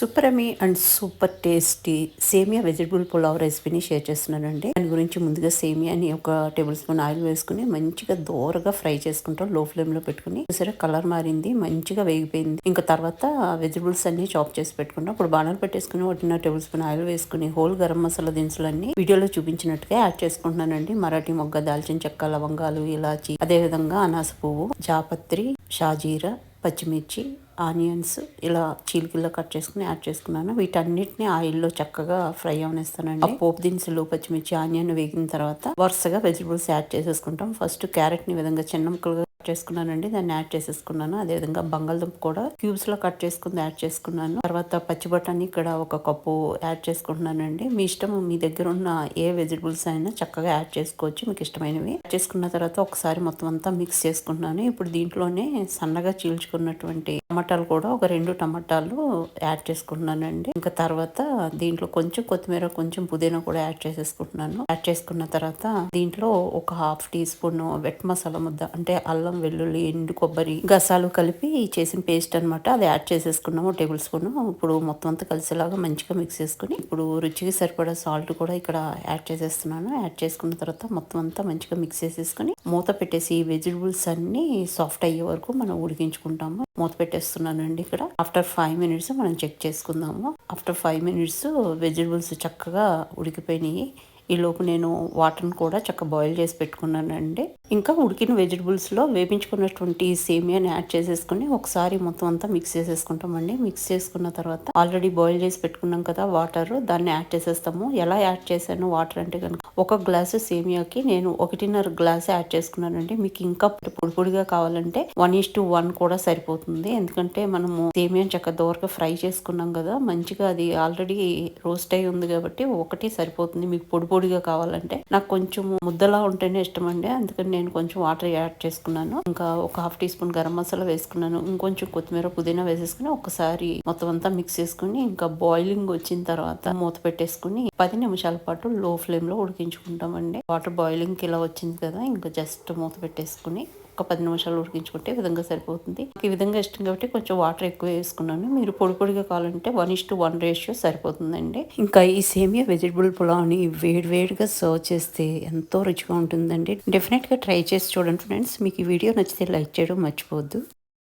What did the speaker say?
Super Amy and super tasty సేమియా vegetable pulao రెసిపీని share చేస్తున్నానండి. దాని గురించి ముందుగా సేమియాని ఒక టేబుల్ స్పూన్ ఆయిల్ వేసుకుని మంచిగా దోరగా ఫ్రై చేసుకుంటాం. లో ఫ్లేమ్ లో పెట్టుకుని సరే కలర్ మారింది, మంచిగా వేగిపోయింది. ఇంకా తర్వాత వెజిటబుల్స్ అన్ని చాప్ చేసి పెట్టుకుంటాం. ఇప్పుడు బాణాలు పెట్టేసుకుని 1 టేబుల్ స్పూన్ ఆయిల్ వేసుకుని హోల్ గరం మసాలా దినుసులన్నీ వీడియోలో చూపించినట్టుగా యాడ్ చేసుకుంటున్నానండి. మరాఠీ మొగ్గ, దాల్చిన చెక్క, లవంగాలు, ఇలాచి, అదే విధంగా అనాస పువ్వు, జాపత్రి, షాజీరా, పచ్చిమిర్చి, ఆనియన్స్ ఇలా చీలికల్లో కట్ చేసుకుని యాడ్ చేసుకున్నాను. వీటన్నిటిని ఆయిల్లో చక్కగా ఫ్రై అవనిస్తానండి. పోపు దినుసులు, పచ్చిమిర్చి, ఆనియన్ వేగిన తర్వాత వరుసగా వెజిటబుల్స్ యాడ్ చేసేసుకుంటాం. ఫస్ట్ క్యారెట్ ని విధంగా చిన్న ముక్కలుగా చేసుకున్నానండి, దాన్ని యాడ్ చేసేసుకున్నాను. అదే విధంగా బంగాళదుంప కూడా క్యూబ్స్ లో కట్ చేసుకుని యాడ్ చేసుకున్నాను. తర్వాత పచ్చి బఠానీ ఇక్కడ 1 కప్పు యాడ్ చేసుకుంటున్నానండి. మీ ఇష్టం, మీ దగ్గర ఉన్న ఏ వెజిటబుల్స్ అయినా చక్కగా యాడ్ చేసుకోవచ్చు, మీకు ఇష్టమైనవి యాడ్ చేసుకున్న తర్వాత ఒకసారి మొత్తం అంతా మిక్స్ చేసుకుంటున్నాను. ఇప్పుడు దీంట్లోనే సన్నగా చీల్చుకున్నటువంటి టమాటాలు కూడా 2 టమాటాలు యాడ్ చేసుకుంటున్నానండి. ఇంకా తర్వాత దీంట్లో కొంచెం కొత్తిమీర, కొంచెం పుదీనా కూడా యాడ్ చేసేసుకుంటున్నాను. యాడ్ చేసుకున్న తర్వాత దీంట్లో ఒక 1/2 టీ స్పూన్ వెట్ మసాలా ముద్ద, అంటే అల్లం, వెల్లుల్లి, ఎండు కొబ్బరి గసాలు కలిపి చేసిన పేస్ట్ అనమాట, అది యాడ్ చేసేసుకున్నాము 1 టేబుల్ స్పూన్. ఇప్పుడు మొత్తం అంతా కలిసేలాగా మంచిగా మిక్స్ చేసుకుని ఇప్పుడు రుచికి సరిపడా సాల్ట్ కూడా ఇక్కడ యాడ్ చేసేస్తున్నాను. యాడ్ చేసుకున్న తర్వాత మొత్తం అంతా మంచిగా మిక్స్ చేసేసుకుని మూత పెట్టేసి వెజిటబుల్స్ అన్ని సాఫ్ట్ అయ్యే వరకు మనం ఉడికించుకుంటాము. మూత పెట్టేస్తున్నానండి. ఇక్కడ ఆఫ్టర్ 5 మినిట్స్ మనం చెక్ చేసుకుందాము. ఆఫ్టర్ 5 మినిట్స్ వెజిటబుల్స్ చక్కగా ఉడికిపోయినాయి. ఈ లోపు నేను వాటర్ని కూడా చక్కగా బాయిల్ చేసి పెట్టుకున్నానండి. ఇంకా ఉడికిన వెజిటబుల్స్ లో వేపించుకున్నటువంటి సేమియాని యాడ్ చేసేసుకుని ఒకసారి మొత్తం అంతా మిక్స్ చేసేసుకుంటామండి. మిక్స్ చేసుకున్న తర్వాత ఆల్రెడీ బాయిల్ చేసి పెట్టుకున్నాం కదా వాటర్, దాన్ని యాడ్ చేసేస్తాము. ఎలా యాడ్ చేశాను వాటర్ అంటే కనుక 1 గ్లాసు సేమియాకి నేను 1.5 గ్లాస్ యాడ్ చేసుకున్నానండి. మీకు ఇంకా పొడి పొడిగా కావాలంటే 1:1 కూడా సరిపోతుంది. ఎందుకంటే మనము సేమియాని చక్కగా దోరగా ఫ్రై చేసుకున్నాం కదా, మంచిగా అది ఆల్రెడీ రోస్ట్ అయి ఉంది కాబట్టి 1 సరిపోతుంది. మీకు పొడి పొడిగా కావాలంటే, నాకు కొంచెం ముద్దలా ఉంటేనే ఇష్టం అండి, అందుకని నేను కొంచెం వాటర్ యాడ్ చేసుకున్నాను. ఇంకా ఒక 1/2 టీ స్పూన్ గరం మసాలా వేసుకున్నాను. ఇంకొంచెం కొత్తిమీర, పుదీనా వేసేసుకుని ఒకసారి మొత్తం అంతా మిక్స్ చేసుకుని ఇంకా బాయిలింగ్ వచ్చిన తర్వాత మూత పెట్టేసుకుని 10 నిమిషాల పాటు లో ఫ్లేమ్ లో ఉడికించుకుంటామండి. వాటర్ బాయిలింగ్ కి ఇలా వచ్చింది కదా, ఇంకా జస్ట్ మూత పెట్టేసుకుని ఒక 10 నిమిషాలు ఉడికించుకుంటే ఈ విధంగా సరిపోతుంది. ఈ విధంగా ఇష్టం కాబట్టి కొంచెం వాటర్ ఎక్కువ వేసుకున్నాను. మీరు పొడి పొడిగా కావాలంటే 1:1 రేషియో సరిపోతుందండి. ఇంకా ఈ సేమియా వెజిటబుల్ పులావ్ని వేడివేడిగా సర్వ్ చేస్తే ఎంతో రుచిగా ఉంటుందండి. డెఫినెట్ గా ట్రై చేసి చూడండి ఫ్రెండ్స్. మీకు ఈ వీడియో నచ్చితే లైక్ చేయడం మర్చిపోవద్దు.